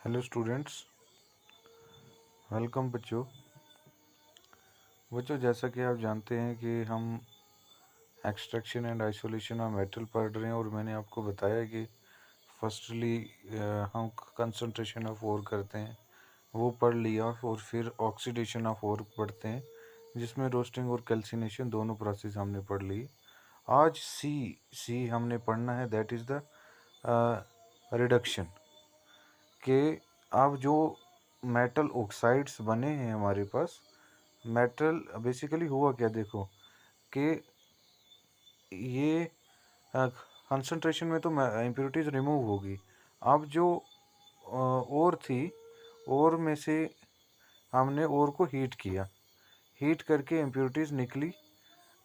Hello students, welcome बच्चों। जैसा कि आप जानते हैं कि हम extraction and isolation of metal पढ़ रहे हैं और मैंने आपको बताया कि फर्स्टली हम कंसंट्रेशन ऑफ ओर करते हैं, वो पढ़ लिया। और फिर ऑक्सीडेशन ऑफ ओर पढ़ते हैं, जिसमें रोस्टिंग और कैल्सिनेशन दोनों प्रोसेस हमने पढ़ ली। आज सी हमने पढ़ना है, दैट इज़ द रिडक्शन के। अब जो मेटल ऑक्साइड्स बने हैं हमारे पास, मेटल बेसिकली हुआ क्या, देखो कि ये कंसंट्रेशन में तो इम्प्योरिटीज रिमूव होगी। अब जो और थी, और में से हमने और को हीट किया, हीट करके इम्प्योरिटीज निकली।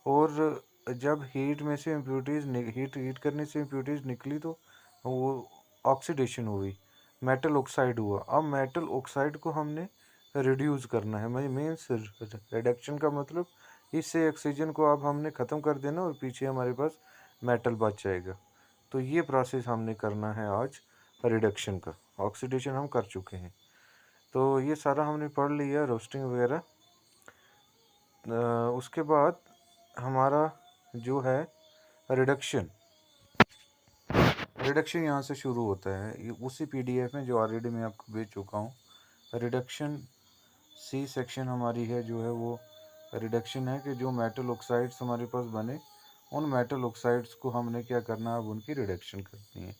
और जब हीट में से इम्प्योरिटीज हीट करने से इम्प्योरिटीज निकली तो वो ऑक्सीडेशन हुई, मेटल ऑक्साइड हुआ। अब मेटल ऑक्साइड को हमने रिड्यूस करना है, मीन्स रिडक्शन का मतलब इससे ऑक्सीजन को अब हमने ख़त्म कर देना और पीछे हमारे पास मेटल बच जाएगा। तो ये प्रोसेस हमने करना है आज रिडक्शन का। ऑक्सीडेशन हम कर चुके हैं, तो ये सारा हमने पढ़ लिया, रोस्टिंग वगैरह। उसके बाद हमारा जो है रिडक्शन, रिडक्शन यहाँ से शुरू होता है, उसी पीडीएफ में जो ऑलरेडी मैं आपको भेज चुका हूँ। रिडक्शन सी सेक्शन हमारी है, जो है वो रिडक्शन है कि जो मेटल ऑक्साइड्स हमारे पास बने, उन मेटल ऑक्साइड्स को हमने क्या करना है, अब उनकी रिडक्शन करनी है।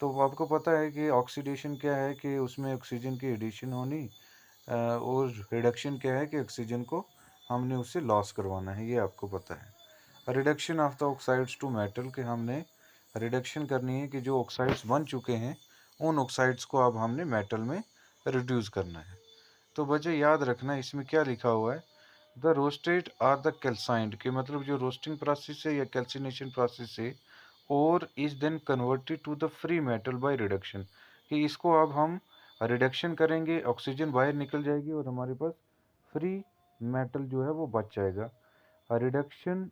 तो आपको पता है कि ऑक्सीडेशन क्या है, कि उसमें ऑक्सीजन की एडिशन होनी, और रिडक्शन क्या है कि ऑक्सीजन को हमने उससे लॉस करवाना है, ये आपको पता है। Reduction of the oxides to metal, के हमने रिडक्शन करनी है कि जो ऑक्साइड्स बन चुके हैं उन ऑक्साइड्स को अब हमने मेटल में रिड्यूस करना है। तो बच्चे याद रखना, इसमें क्या लिखा हुआ है, द रोस्टेड आर द कैल्साइंड, के मतलब जो रोस्टिंग प्रोसेस है या कैल्सिनेशन प्रोसेस है, और is then converted to the free metal by reduction, कि इसको अब हम रिडक्शन करेंगे, ऑक्सीजन बाहर निकल जाएगी और हमारे पास फ्री मेटल जो है वो बच जाएगा। Reduction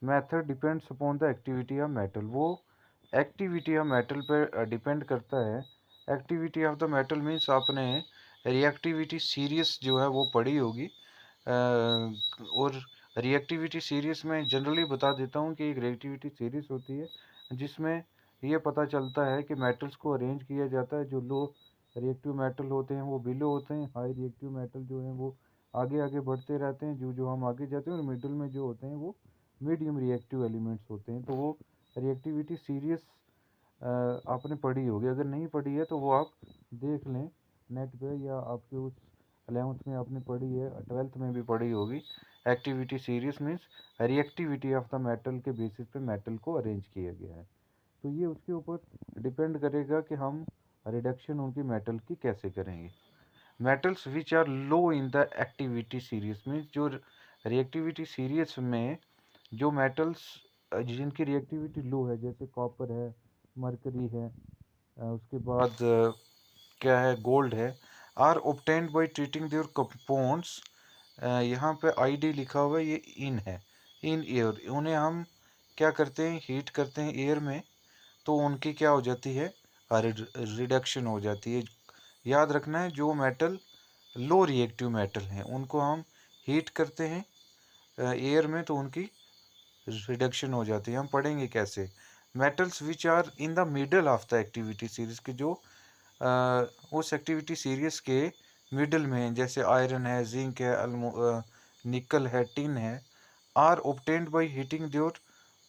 method depends upon the activity of metal, वो एक्टिविटी ऑफ मेटल पर डिपेंड करता है। Activity of the metal means आपने रिएक्टिविटी सीरीज जो है वो पढ़ी होगी। और रिएक्टिविटी सीरीज में जनरली बता देता हूँ कि एक रिएक्टिविटी सीरीज होती है जिसमें ये पता चलता है कि मेटल्स को अरेंज किया जाता है। जो लो रिएक्टिव मेटल होते हैं वो बिलो होते हैं, हाई रिएक्टिव मेटल जो हैं वो आगे आगे बढ़ते रहते हैं, जो जो हम आगे जाते हैं, और मिडिल में जो होते हैं वो मीडियम रिएक्टिव एलिमेंट्स होते हैं। तो वो रिएक्टिविटी सीरीज आपने पढ़ी होगी, अगर नहीं पढ़ी है तो वो आप देख लें नेट पे, या आपके उस 11th में आपने पढ़ी है, 12th में भी पढ़ी होगी। Activity series means reactivity of the metal के बेसिस पे मेटल को अरेंज किया गया है। तो ये उसके ऊपर डिपेंड करेगा कि हम रिडक्शन उनकी मेटल की कैसे करेंगे। Metals which are low in the activity series means, जो रिएक्टिविटी सीरीज में जो मेटल्स जिनकी रिएक्टिविटी लो है, जैसे कॉपर है, मरकरी है, उसके बाद क्या है, गोल्ड है, are obtained by treating their compounds. यहाँ पे आईडी लिखा हुआ है, ये इन है, इन एयर। उन्हें हम क्या करते हैं, हीट करते हैं एयर में, तो उनकी क्या हो जाती है, रिडक्शन हो जाती है। याद रखना है, जो मेटल लो रिएक्टिव मेटल हैं उनको हम हीट करते हैं एयर में, तो उनकी रिडक्शन हो जाती है। हम पढ़ेंगे कैसे। Metals which are in the middle of the activity series, के जो उस एक्टिविटी सीरीज के मिडल में, जैसे आयरन है, जिंक है, निकल है, टिन है, are obtained by heating their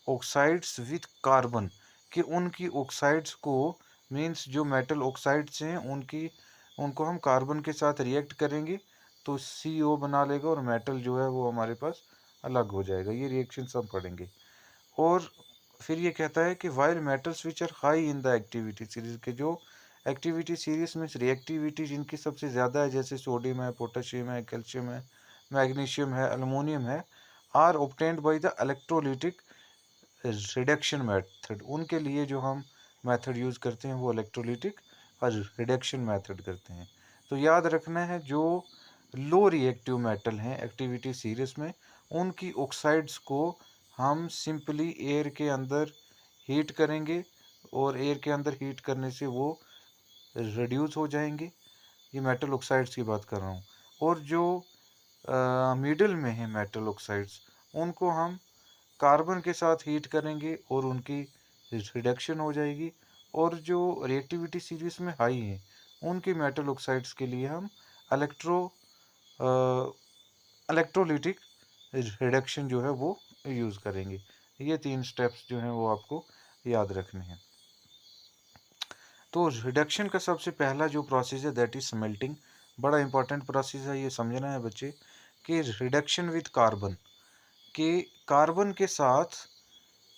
oxides with carbon, कि उनकी ऑक्साइड्स को, मीन्स जो मेटल ऑक्साइड्स हैं उनकी, उनको हम कार्बन के साथ रिएक्ट करेंगे तो CO बना लेगा, और मेटल जो है वो हमारे पास अलग हो जाएगा। ये रिएक्शन सब पढ़ेंगे। और फिर ये कहता है कि while metals which are high in the activity series, के जो एक्टिविटी सीरीज में रिएक्टिविटी जिनकी सबसे ज़्यादा है, जैसे सोडियम है, पोटेशियम है, कैल्शियम है, मैग्नीशियम है, एल्युमिनियम है, are obtained by the electrolytic reduction method, उनके लिए जो हम मेथड यूज़ करते हैं वो इलेक्ट्रोलिटिक और रिडक्शन मेथड करते हैं। तो याद रखना है, जो लो रिएक्टिव मेटल हैं एक्टिविटी सीरीज में, उनकी ऑक्साइड्स को हम सिंपली एयर के अंदर हीट करेंगे, और एयर के अंदर हीट करने से वो रिड्यूस हो जाएंगे। ये मेटल ऑक्साइड्स की बात कर रहा हूँ। और जो मिडिल में है मेटल ऑक्साइड्स, उनको हम कार्बन के साथ हीट करेंगे और उनकी रिडक्शन हो जाएगी। और जो रिएक्टिविटी सीरीज में हाई हैं, उनकी मेटल ऑक्साइड्स के लिए हम इलेक्ट्रोलिटिक रिडक्शन जो है वो यूज़ करेंगे। ये 3 स्टेप्स जो हैं वो आपको याद रखने हैं। तो रिडक्शन का सबसे पहला जो प्रोसेस है दैट इज स्मेल्टिंग। बड़ा इंपॉर्टेंट प्रोसेस है, ये समझना है बच्चे कि रिडक्शन विद कार्बन, के कार्बन के साथ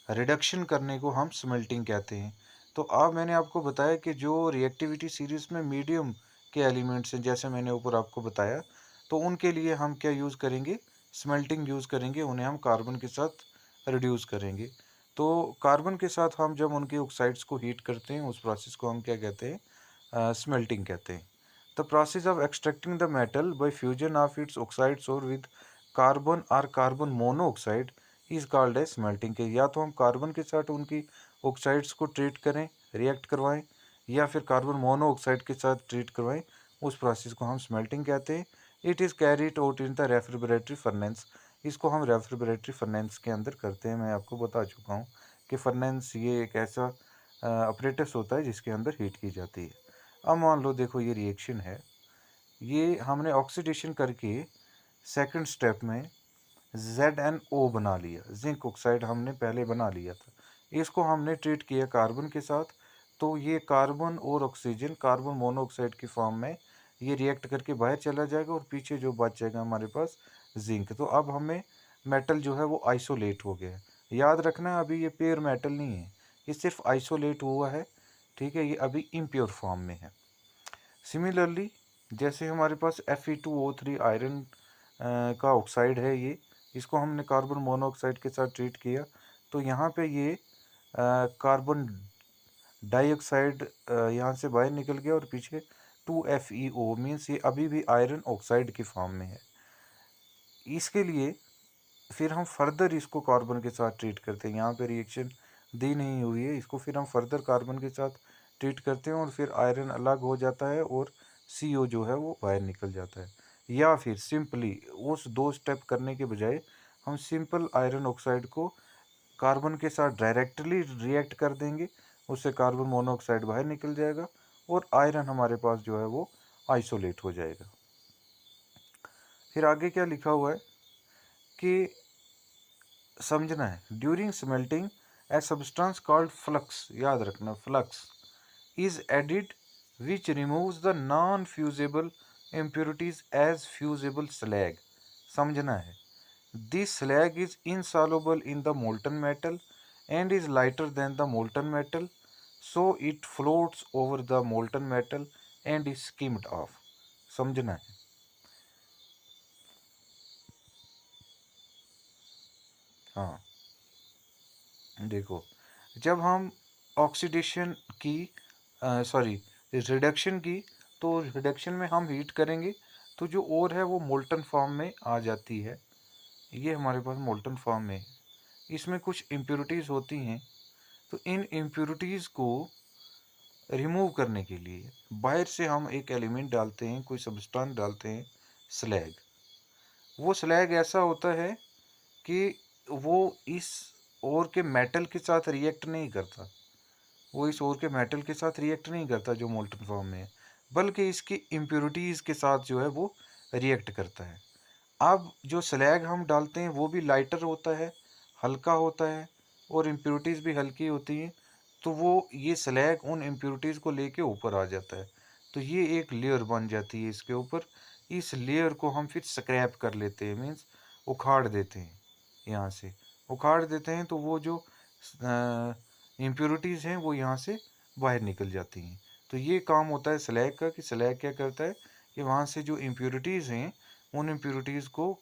रिडक्शन करने को हम स्मेल्टिंग कहते हैं। तो अब मैंने आपको बताया कि जो रिएक्टिविटी सीरीज में मीडियम के एलिमेंट्स हैं, जैसे मैंने ऊपर आपको बताया, तो उनके लिए हम क्या यूज़ करेंगे, स्मेल्टिंग यूज़ करेंगे, उन्हें हम कार्बन के साथ रिड्यूस करेंगे। तो कार्बन के साथ हम जब उनके ऑक्साइड्स को हीट करते हैं, उस प्रोसेस को हम क्या कहते हैं, स्मेल्टिंग कहते हैं। The process of extracting the metal by fusion of its oxides और विद कार्बन और carbon monoxide is called as smelting. के या तो हम कार्बन के साथ उनकी ऑक्साइड्स को ट्रीट करें, रिएक्ट करवाएं, या फिर कार्बन मोनोऑक्साइड के साथ ट्रीट करवाएं, उस प्रोसेस को हम स्मेल्टिंग कहते हैं। It is carried out in the refractory furnace. इसको हम रेफ्रिजरेटरी फर्नेंस के अंदर करते हैं। मैं आपको बता चुका हूँ कि फर्नेंस ये एक ऐसा अपरेटस होता है जिसके अंदर हीट की जाती है। अब मान लो देखो ये रिएक्शन है, ये हमने ऑक्सीडेशन करके सेकंड स्टेप में ZnO बना लिया, जिंक ऑक्साइड हमने पहले बना लिया था। इसको हमने ट्रीट किया कार्बन के साथ, तो ये कार्बन और ऑक्सीजन कार्बन मोनोऑक्साइड की फॉर्म में ये रिएक्ट करके बाहर चला जाएगा और पीछे जो बच जाएगा हमारे पास जिंक। तो अब हमें मेटल जो है वो आइसोलेट हो गया है। याद रखना अभी ये प्योर मेटल नहीं है, ये सिर्फ आइसोलेट हुआ है, ठीक है, ये अभी इम्प्योर फॉर्म में है। सिमिलरली जैसे हमारे पास Fe2O3 आयरन का ऑक्साइड है, ये इसको हमने कार्बन मोनोऑक्साइड के साथ ट्रीट किया, तो यहाँ पे ये कार्बन डाइऑक्साइड यहाँ से बाहर निकल गया और पीछे 2FeO मीन्स ये अभी भी आयरन ऑक्साइड की फॉर्म में है। इसके लिए फिर हम फर्दर इसको कार्बन के साथ ट्रीट करते हैं। यहाँ पे रिएक्शन दी नहीं हुई है, इसको फिर हम फर्दर कार्बन के साथ ट्रीट करते हैं और फिर आयरन अलग हो जाता है और CO जो है वो बाहर निकल जाता है। या फिर सिंपली उस 2 स्टेप करने के बजाय हम सिंपल आयरन ऑक्साइड को कार्बन के साथ डायरेक्टली रिएक्ट कर देंगे, उससे कार्बन मोनोऑक्साइड बाहर निकल जाएगा और आयरन हमारे पास जो है वो आइसोलेट हो जाएगा। फिर आगे क्या लिखा हुआ है कि समझना है, during smelting a substance called flux, याद रखना flux is added which removes the non fusible impurities as fusible slag। समझना है, this slag is insoluble in the molten metal and is lighter than the molten metal, so it floats over the molten metal and is skimmed off। समझना है। हाँ देखो, जब हम oxidation की sorry reduction की, तो रिडक्शन में हम हीट करेंगे तो जो ओर है वो मोल्टन फॉर्म में आ जाती है। ये हमारे पास मोल्टन फॉर्म में है, इसमें कुछ इम्प्योरिटीज़ होती हैं, तो इन इम्प्योरिटीज़ को रिमूव करने के लिए बाहर से हम एक एलिमेंट डालते हैं, कोई सब्सटेंस डालते हैं, स्लैग। वो स्लैग ऐसा होता है कि वो इस ओर के मेटल के साथ रिएक्ट नहीं करता, वो इस ओर के मेटल के साथ रिएक्ट नहीं करता जो मोल्टन फॉर्म में है, बल्कि इसकी इम्प्योरिटीज़ के साथ जो है वो रिएक्ट करता है। अब जो स्लैग हम डालते हैं वो भी लाइटर होता है, हल्का होता है, और इम्प्योरिटीज़ भी हल्की होती हैं, तो वो ये स्लैग उन इम्प्योरिटीज़ को लेके ऊपर आ जाता है, तो ये एक लेयर बन जाती है इसके ऊपर। इस लेयर को हम फिर स्क्रैप कर लेते हैं, मीन्स उखाड़ देते हैं, यहाँ से उखाड़ देते हैं, तो वो जो इम्प्योरिटीज़ हैं वो यहाँ से बाहर निकल जाती हैं। तो ये काम होता है स्लैग का, कि स्लैग क्या करता है कि वहाँ से जो इम्प्योरिटीज़ हैं उन इम्प्योरिटीज़ को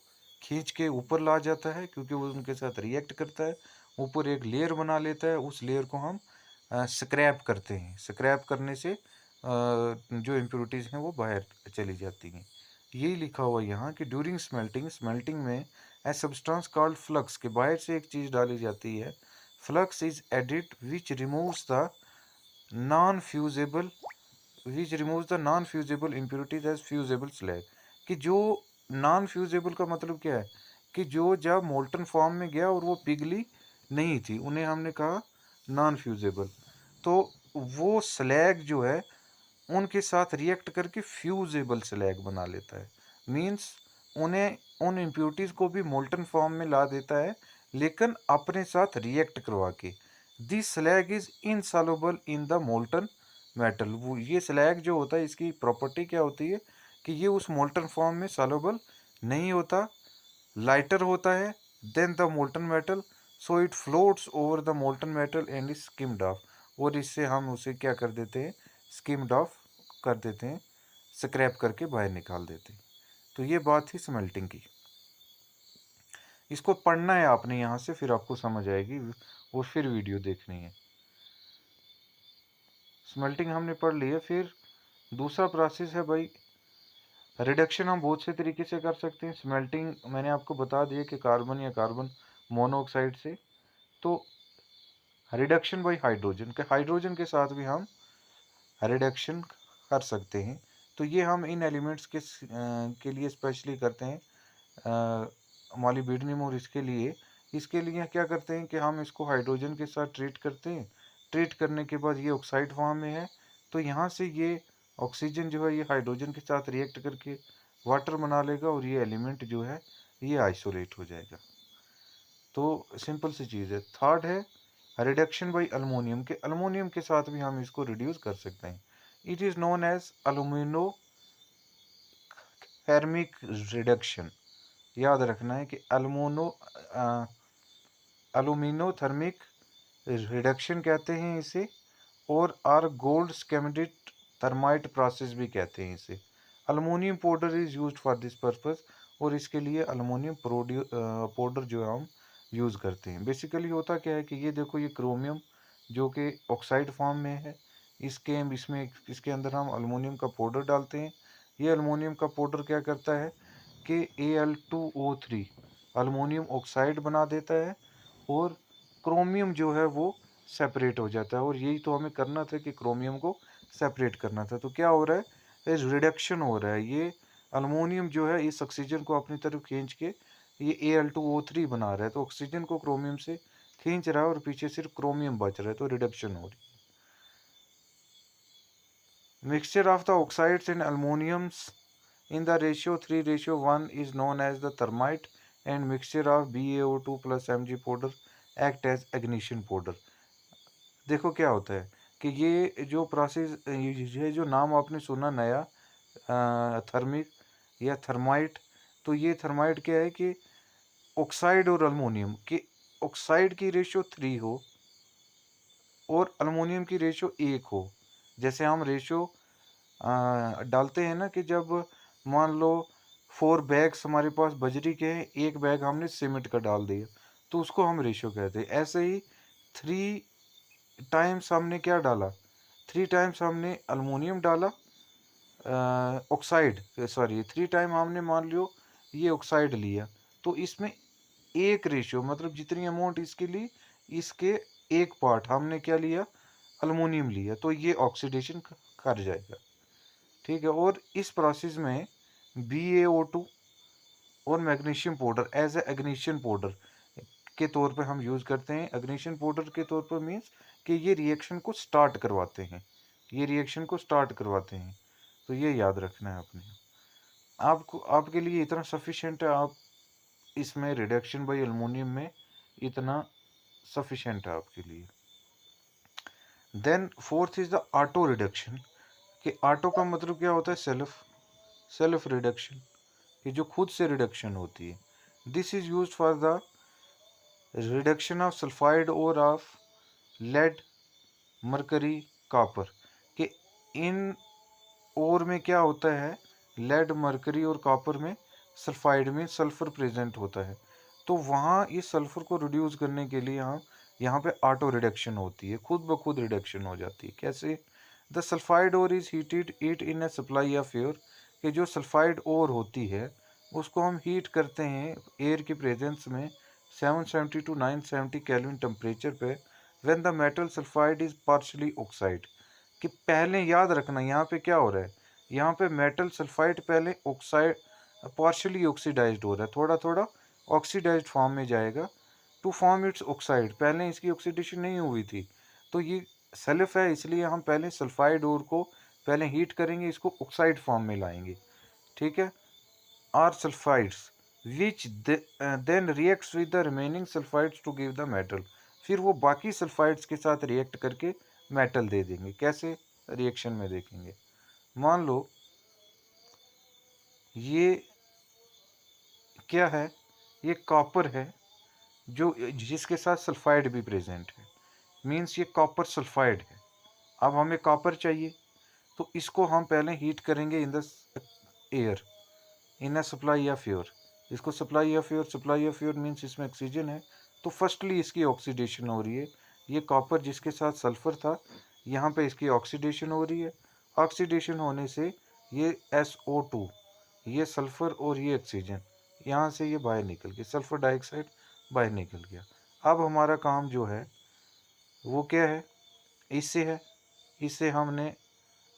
खींच के ऊपर ला जाता है, क्योंकि वो उनके साथ रिएक्ट करता है, ऊपर एक लेयर बना लेता है, उस लेयर को हम स्क्रैप करते हैं। स्क्रैप करने से जो इम्प्योरिटीज़ हैं वो बाहर चली जाती हैं। यही लिखा हुआ यहाँ कि ड्यूरिंग स्मेल्टिंग, स्मेल्टिंग में ए सब्सटेंस कॉल्ड फ्लक्स, के बाहर से एक चीज़ डाली जाती है, flux is added which removes the non fusible which removes the non fusible impurities as fusible slag. कि जो नॉन फ्यूजेबल का मतलब क्या है कि जो जब मोल्टन फॉर्म में गया और वो पिघली नहीं थी, उन्हें हमने कहा नॉन फ्यूजेबल। तो वो स्लैग जो है उनके साथ रिएक्ट करके फ्यूजेबल स्लैग बना लेता है। मीन्स उन्हें उन इम्प्योरिटीज़ को भी मोल्टन फॉर्म में ला देता है, लेकिन अपने साथ रिएक्ट करवा के। This slag is insoluble in the molten metal. वो ये स्लैग जो होता है इसकी प्रॉपर्टी क्या होती है कि ये उस मोल्टन फॉर्म में सॉल्युबल नहीं होता, लाइटर होता है than the molten metal, so it floats over the molten metal and is skimmed off. और इससे हम उसे क्या कर देते हैं, स्किम्ड ऑफ कर देते हैं, स्क्रैप करके बाहर निकाल देते हैं। तो ये बात थी स्मेल्टिंग की। इसको पढ़ना है आपने यहाँ से, फिर आपको समझ आएगी और फिर वीडियो देखनी है। स्मेल्टिंग हमने पढ़ ली है। फिर दूसरा प्रोसेस है भाई रिडक्शन। हम बहुत से तरीके से कर सकते हैं स्मेल्टिंग। मैंने आपको बता दिया कि कार्बन या कार्बन मोनोऑक्साइड से। तो रिडक्शन बाई हाइड्रोजन के साथ भी हम रिडक्शन कर सकते हैं। तो ये हम इन एलिमेंट्स के लिए स्पेशली करते हैं, मॉलिब्डेनम और इसके लिए क्या करते हैं कि हम इसको हाइड्रोजन के साथ ट्रीट करते हैं। ट्रीट करने के बाद ये ऑक्साइड फॉर्म में है, तो यहाँ से ये ऑक्सीजन जो है ये हाइड्रोजन के साथ रिएक्ट करके वाटर बना लेगा और ये एलिमेंट जो है ये आइसोलेट हो जाएगा। तो सिंपल सी चीज़ है। थर्ड है रिडक्शन बाई अल्मोनियम। के अल्मोनियम के साथ भी हम इसको रिड्यूस कर सकते हैं। It is known as aluminothermic reduction. याद रखना है कि एल्यूमिनोथर्मिक रिडक्शन कहते हैं इसे, और गोल्ड स्केमेटिक थर्माइट प्रोसेस भी कहते हैं इसे। Aluminium powder is used for this purpose, और इसके लिए अल्मोनियम पाउडर जो है हम यूज़ करते हैं। बेसिकली होता क्या है कि ये देखो, ये क्रोमियम जो कि ऑक्साइड फॉर्म में है, इसके अंदर हम अल्मोनियम का पाउडर डालते हैं। ये अल्मोनियम का पाउडर क्या करता है कि Al2O3 अल्मोनियम ऑक्साइड बना देता है और क्रोमियम जो है वो सेपरेट हो जाता है। और यही तो हमें करना था कि क्रोमियम को सेपरेट करना था। तो क्या हो रहा है, रिडक्शन हो रहा है। ये अल्मोनियम जो है इस ऑक्सीजन को अपनी तरफ खींच के ये Al2O3 बना रहा है, तो ऑक्सीजन को क्रोमियम से खींच रहा है और पीछे सिर्फ क्रोमियम बच रहा है, तो रिडक्शन हो रही है। Mixture of the oxides and aluminiums in the ratio 3:1 is known as the thermite, and mixture of BaO2 plus Mg powder act as ignition powder। देखो क्या होता है कि ये जो प्रोसेस, ये जो नाम आपने सुना नया थर्मिक या थर्माइट, तो ये थर्माइट क्या है कि ऑक्साइड और अल्मोनियम की, ऑक्साइड की रेशियो 3 हो और अल्मोनियम की रेशियो 1 हो। जैसे हम रेशियो डालते हैं ना कि जब मान लो 4 बैग्स हमारे पास बजरी के हैं, 1 बैग हमने सीमेंट का डाल दिया, तो उसको हम रेशियो कहते हैं। ऐसे ही 3 टाइम्स हमने क्या डाला, 3 टाइम्स हमने अल्मोनियम डाला, ऑक्साइड, सॉरी 3 टाइम हमने मान लियो ये ऑक्साइड लिया, तो इसमें एक रेशियो मतलब जितनी अमाउंट इसके लिए, इसके एक पार्ट हमने क्या लिया, अल्मोनियम लिया, तो ये ऑक्सीडेशन कर जाएगा। ठीक है। और इस प्रोसेस में BaO2 और magnesium powder as a ignition powder के तौर पे हम यूज़ करते हैं। एग्नीशियन पाउडर के तौर पर मीन्स कि ये रिएक्शन को स्टार्ट करवाते हैं, ये रिएक्शन को स्टार्ट करवाते हैं। तो ये याद रखना है आपने। आपको, आपके लिए इतना सफिशेंट है, आप इसमें रिडक्शन बाई अल्मोनियम में इतना सफिशेंट है आपके लिए। Then fourth is the auto reduction. कि ऑटो का मतलब क्या होता है, सेल्फ रिडक्शन, कि जो खुद से रिडक्शन होती है। This is used for the reduction of sulphide और ऑफ लेड, मरकरी, कॉपर। कि इन और में क्या होता है, लेड, मरकरी और कॉपर में सल्फाइड में सल्फर प्रेजेंट होता है, तो वहाँ इस सल्फर को रिड्यूस करने के लिए हम यहाँ पे ऑटो रिडक्शन होती है, खुद ब खुद रिडक्शन हो जाती है। कैसे, the sulphide ore is heated it in a supply of air. कि जो सल्फाइड ओर होती है उसको हम हीट करते हैं एयर के प्रेजेंस में 770 to 970 केल्विन टेम्परेचर पे, when the metal sulphide is partially oxide. कि पहले याद रखना यहाँ पे क्या हो रहा है, यहाँ पे मेटल सल्फाइड पहले ऑक्साइड पार्शियली ऑक्सीडाइज्ड हो रहा है, थोड़ा थोड़ा ऑक्सीडाइज्ड फॉर्म में जाएगा टू फॉर्म इट्स ऑक्साइड। पहले इसकी ऑक्सीडेशन नहीं हुई थी, तो ये सेल्फ है, इसलिए हम पहले सल्फाइड और को पहले हीट करेंगे, इसको ऑक्साइड फॉर्म में लाएंगे। ठीक है, are sulphides which then reacts with the remaining sulphides to give the metal. फिर वो बाकी सल्फाइड्स के साथ रिएक्ट करके मेटल दे देंगे। कैसे रिएक्शन में देखेंगे, मान लो ये क्या है, ये कॉपर है जो जिसके साथ सल्फाइड भी प्रेजेंट है, मीन्स ये कॉपर सल्फाइड है। अब हमें कॉपर चाहिए, तो इसको हम पहले हीट करेंगे in the air in a supply of air. इसको सप्लाई ऑफ एयर मीन्स इसमें ऑक्सीजन है, तो फर्स्टली इसकी ऑक्सीडेशन हो रही है। ये कॉपर जिसके साथ सल्फर था, यहाँ पे इसकी ऑक्सीडेशन हो रही है। ऑक्सीडेशन होने से ये SO2, ये सल्फर और ये ऑक्सीजन यहाँ से ये बाहर निकल गया, सल्फर डाइऑक्साइड बाहर निकल गया। अब हमारा काम जो है वो क्या है, इससे है, इससे हमने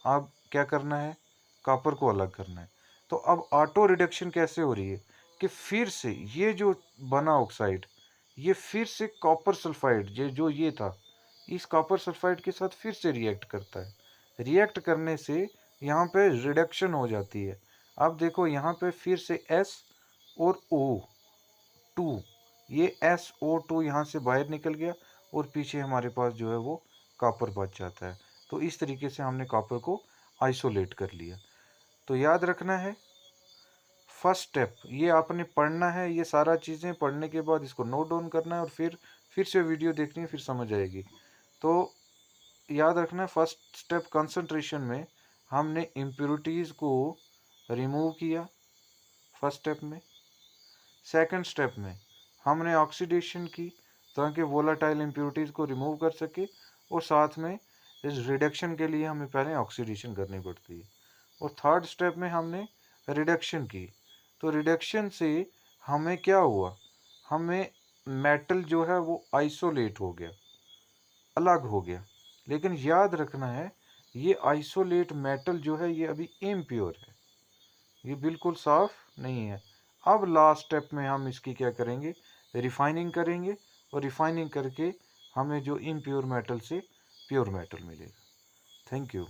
अब क्या करना है, कॉपर को अलग करना है। तो अब ऑटो रिडक्शन कैसे हो रही है कि फिर से ये जो बना ऑक्साइड, ये फिर से कॉपर सल्फाइड जो ये था, इस कॉपर सल्फाइड के साथ फिर से रिएक्ट करता है। रिएक्ट करने से यहाँ पे रिडक्शन हो जाती है। अब देखो यहाँ पे फिर से S और O2, ये SO2 यहाँ से बाहर निकल गया और पीछे हमारे पास जो है वो कॉपर बच जाता है। तो इस तरीके से हमने कॉपर को आइसोलेट कर लिया। तो याद रखना है फर्स्ट स्टेप, ये आपने पढ़ना है, ये सारा चीज़ें पढ़ने के बाद इसको नोट डाउन करना है और फिर से वीडियो देखनी है, फिर समझ आएगी। तो याद रखना है फर्स्ट स्टेप कंसंट्रेशन में हमने इम्प्योरिटीज़ को रिमूव किया फर्स्ट स्टेप में। सेकंड स्टेप में हमने ऑक्सीडेशन की ताकि वोलाटाइल इम्प्योरिटीज़ को रिमूव कर सके, और साथ में इस रिडक्शन के लिए हमें पहले ऑक्सीडेशन करनी पड़ती है। और थर्ड स्टेप में हमने रिडक्शन की, तो रिडक्शन से हमें क्या हुआ, हमें मेटल जो है वो आइसोलेट हो गया, अलग हो गया। लेकिन याद रखना है ये आइसोलेट मेटल जो है ये अभी इम्प्योर है, ये बिल्कुल साफ नहीं है। अब लास्ट स्टेप में हम इसकी क्या करेंगे, रिफाइनिंग करेंगे, और रिफाइनिंग करके हमें जो इम्प्योर मेटल से प्योर मेटल मिलेगा। Thank you.